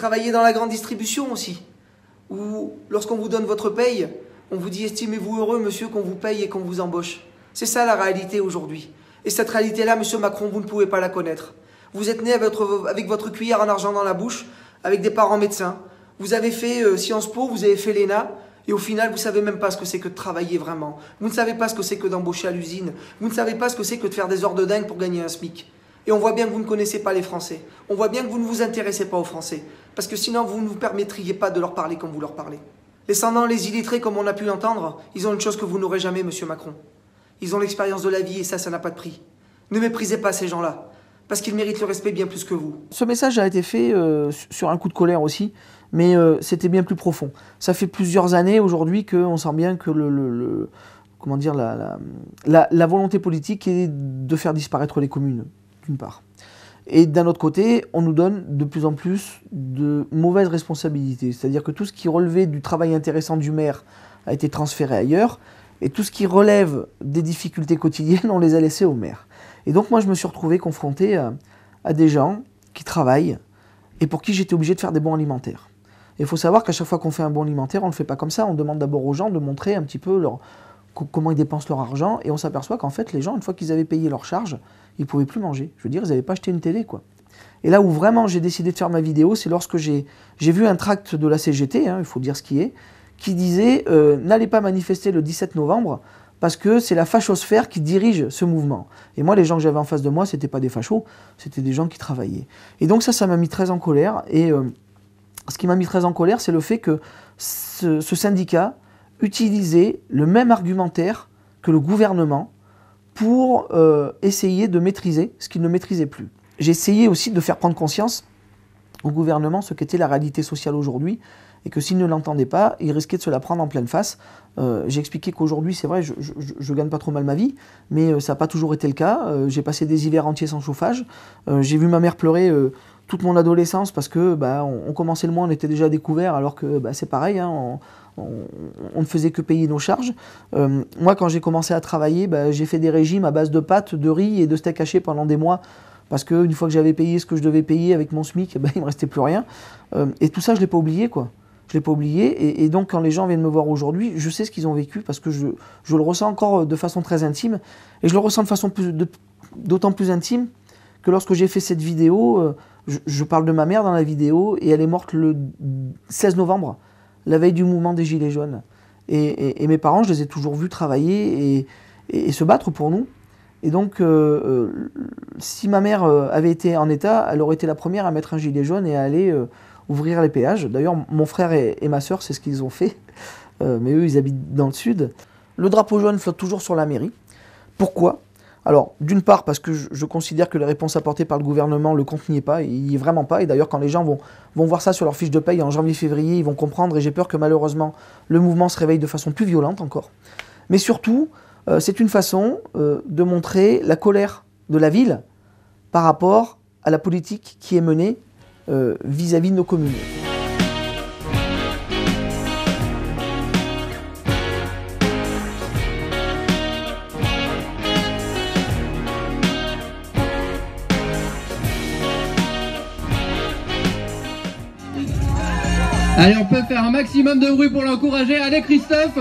travaillez dans la grande distribution aussi, où lorsqu'on vous donne votre paye, on vous dit estimez-vous heureux monsieur qu'on vous paye et qu'on vous embauche. C'est ça la réalité aujourd'hui. Et cette réalité-là, monsieur Macron, vous ne pouvez pas la connaître. Vous êtes né avec votre cuillère en argent dans la bouche, avec des parents médecins. Vous avez fait Sciences Po, vous avez fait l'ENA, et au final, vous ne savez même pas ce que c'est que de travailler vraiment. Vous ne savez pas ce que c'est que d'embaucher à l'usine. Vous ne savez pas ce que c'est que de faire des heures de dingue pour gagner un SMIC. Et on voit bien que vous ne connaissez pas les Français. On voit bien que vous ne vous intéressez pas aux Français. Parce que sinon, vous ne vous permettriez pas de leur parler comme vous leur parlez. Les sans-dents, les illettrés, comme on a pu l'entendre, ils ont une chose que vous n'aurez jamais, monsieur Macron. Ils ont l'expérience de la vie et ça n'a pas de prix. Ne méprisez pas ces gens-là. Parce qu'ils méritent le respect bien plus que vous. Ce message a été fait sur un coup de colère aussi, mais c'était bien plus profond. Ça fait plusieurs années aujourd'hui qu'on sent bien que comment dire, la volonté politique est de faire disparaître les communes, d'une part. Et d'un autre côté, on nous donne de plus en plus de mauvaises responsabilités. C'est-à-dire que tout ce qui relevait du travail intéressant du maire a été transféré ailleurs, et tout ce qui relève des difficultés quotidiennes, on les a laissés au maire. Et donc moi je me suis retrouvé confronté à des gens qui travaillent et pour qui j'étais obligé de faire des bons alimentaires. Et il faut savoir qu'à chaque fois qu'on fait un bon alimentaire, on ne le fait pas comme ça. On demande d'abord aux gens de montrer un petit peu comment ils dépensent leur argent, et on s'aperçoit qu'en fait les gens, une fois qu'ils avaient payé leur charge, ils ne pouvaient plus manger. Je veux dire, ils n'avaient pas acheté une télé, quoi. Et là où vraiment j'ai décidé de faire ma vidéo, c'est lorsque j'ai vu un tract de la CGT, il faut dire ce qui est, qui disait n'allez pas manifester le 17 novembre parce que c'est la fachosphère qui dirige ce mouvement. Et moi, les gens que j'avais en face de moi, ce n'étaient pas des fachos, c'était des gens qui travaillaient. Et donc ça m'a mis très en colère. Et ce qui m'a mis très en colère, c'est le fait que ce syndicat utilisait le même argumentaire que le gouvernement pour essayer de maîtriser ce qu'il ne maîtrisait plus. J'ai essayé aussi de faire prendre conscience au gouvernement ce qu'était la réalité sociale aujourd'hui, et que s'il ne l'entendait pas, il risquait de se la prendre en pleine face. J'ai expliqué qu'aujourd'hui, c'est vrai, je gagne pas trop mal ma vie, mais ça n'a pas toujours été le cas. J'ai passé des hivers entiers sans chauffage. J'ai vu ma mère pleurer toute mon adolescence parce que on commençait le mois, on était déjà à découvert, alors que c'est pareil, on ne faisait que payer nos charges. Moi, quand j'ai commencé à travailler, j'ai fait des régimes à base de pâtes, de riz et de steak haché pendant des mois, parce qu'une fois que j'avais payé ce que je devais payer avec mon SMIC, il ne me restait plus rien. Et tout ça, je ne l'ai pas oublié, quoi. Je ne l'ai pas oublié. Et donc, quand les gens viennent me voir aujourd'hui, je sais ce qu'ils ont vécu parce que je le ressens encore de façon très intime. Et je le ressens de façon d'autant plus intime que lorsque j'ai fait cette vidéo, je parle de ma mère dans la vidéo et elle est morte le 16 novembre, la veille du mouvement des Gilets jaunes. Et mes parents, je les ai toujours vus travailler et se battre pour nous. Et donc, si ma mère avait été en état, elle aurait été la première à mettre un gilet jaune et à aller ouvrir les péages. D'ailleurs, mon frère et ma sœur, c'est ce qu'ils ont fait. Mais eux, ils habitent dans le sud. Le drapeau jaune flotte toujours sur la mairie. Pourquoi ? Alors, d'une part, parce que je considère que les réponses apportées par le gouvernement, le compte n'y est pas, il n'y est vraiment pas. Et d'ailleurs, quand les gens vont voir ça sur leur fiche de paye en janvier-février, ils vont comprendre, et j'ai peur que malheureusement, le mouvement se réveille de façon plus violente encore. Mais surtout, c'est une façon de montrer la colère de la ville par rapport à la politique qui est menée vis-à-vis de nos communes. Allez, on peut faire un maximum de bruit pour l'encourager. Allez, Christophe!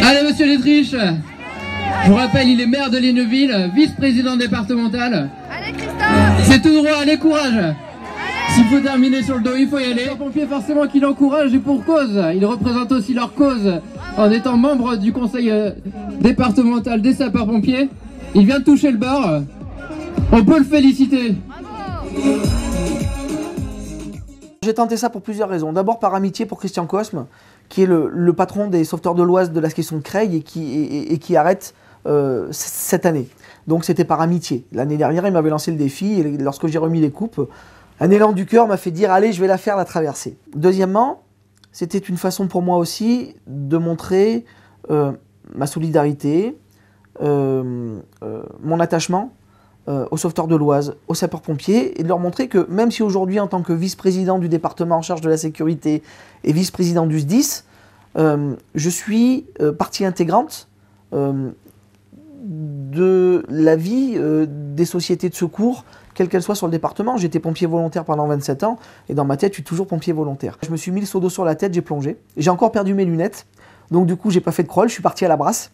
Allez, monsieur Détriche! Je vous rappelle, il est maire de Ligneville, vice-président départemental. Allez, Christophe! C'est tout droit, allez, courage! S'il faut terminer sur le dos, il faut y aller. Les pompiers, forcément, qui l'encouragent et pour cause. Ils représentent aussi leur cause en étant membre du conseil départemental des sapeurs-pompiers. Il vient de toucher le bord. On peut le féliciter. J'ai tenté ça pour plusieurs raisons. D'abord par amitié pour Christian Cosme, qui est le patron des sauveteurs de l'Oise de la question de Creil et qui arrête cette année. Donc c'était par amitié. L'année dernière, il m'avait lancé le défi et lorsque j'ai remis les coupes, un élan du cœur m'a fait dire « Allez, je vais la faire, la traversée ». Deuxièmement, c'était une façon pour moi aussi de montrer ma solidarité, mon attachement aux sauveteurs de l'Oise, aux sapeurs-pompiers, et de leur montrer que même si aujourd'hui, en tant que vice-président du département en charge de la sécurité et vice-président du SDIS, je suis partie intégrante de la vie des sociétés de secours, quelle qu'elle soit sur le département. J'étais pompier volontaire pendant 27 ans, et dans ma tête, je suis toujours pompier volontaire. Je me suis mis le seau d'eau sur la tête, j'ai plongé. J'ai encore perdu mes lunettes, donc du coup, j'ai pas fait de crawl, je suis parti à la brasse.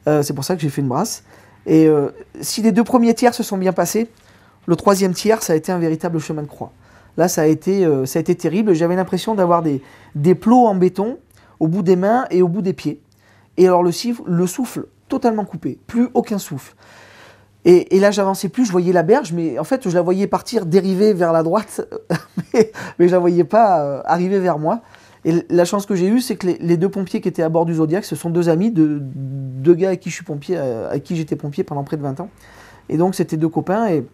C'est pour ça que j'ai fait une brasse. Et si les 2 premiers tiers se sont bien passés, le 3e tiers, ça a été un véritable chemin de croix. Là, ça a été terrible. J'avais l'impression d'avoir des plots en béton au bout des mains et au bout des pieds. Et alors le souffle totalement coupé, plus aucun souffle. Et là, j'avançais plus, je voyais la berge, mais en fait, je la voyais partir, dériver vers la droite, mais je la voyais pas arriver vers moi. Et la chance que j'ai eue, c'est que les 2 pompiers qui étaient à bord du Zodiac, ce sont 2 amis, 2 gars avec qui j'étais pompier pendant près de 20 ans. Et donc, c'était 2 copains. Et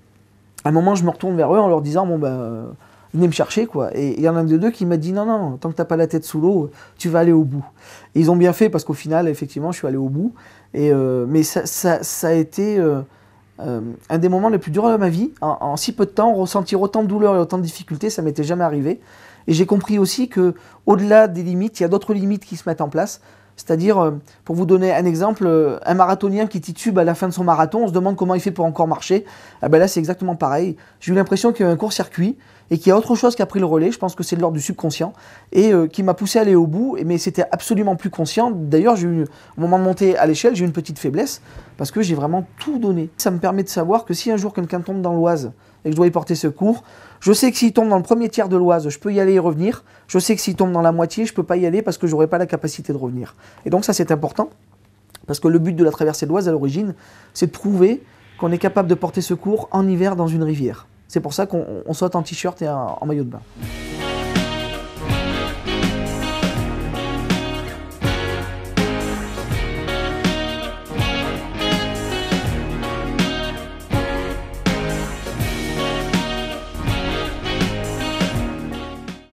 à un moment, je me retourne vers eux en leur disant, bon ben, venez me chercher, quoi. Et il y en a un de 2 qui m'a dit, non, non, tant que t'as pas la tête sous l'eau, tu vas aller au bout. Et ils ont bien fait, parce qu'au final, effectivement, je suis allé au bout. Mais ça a été un des moments les plus durs de ma vie. En si peu de temps, ressentir autant de douleur et autant de difficultés, ça m'était jamais arrivé. Et j'ai compris aussi qu'au-delà des limites, il y a d'autres limites qui se mettent en place. C'est-à-dire, pour vous donner un exemple, un marathonien qui titube à la fin de son marathon, on se demande comment il fait pour encore marcher. Ah ben là, c'est exactement pareil. J'ai eu l'impression qu'il y a eu un court-circuit et qu'il y a autre chose qui a pris le relais. Je pense que c'est de l'ordre du subconscient et qui m'a poussé à aller au bout. Mais c'était absolument plus conscient. D'ailleurs, au moment de monter à l'échelle, j'ai eu une petite faiblesse parce que j'ai vraiment tout donné. Ça me permet de savoir que si un jour quelqu'un tombe dans l'Oise et que je dois y porter secours, je sais que s'il tombe dans le 1er tiers de l'Oise, je peux y aller et revenir. Je sais que s'il tombe dans la moitié, je ne peux pas y aller parce que je n'aurai pas la capacité de revenir. Et donc ça, c'est important, parce que le but de la traversée de l'Oise, à l'origine, c'est de prouver qu'on est capable de porter secours en hiver dans une rivière. C'est pour ça qu'on saute en t-shirt et en maillot de bain.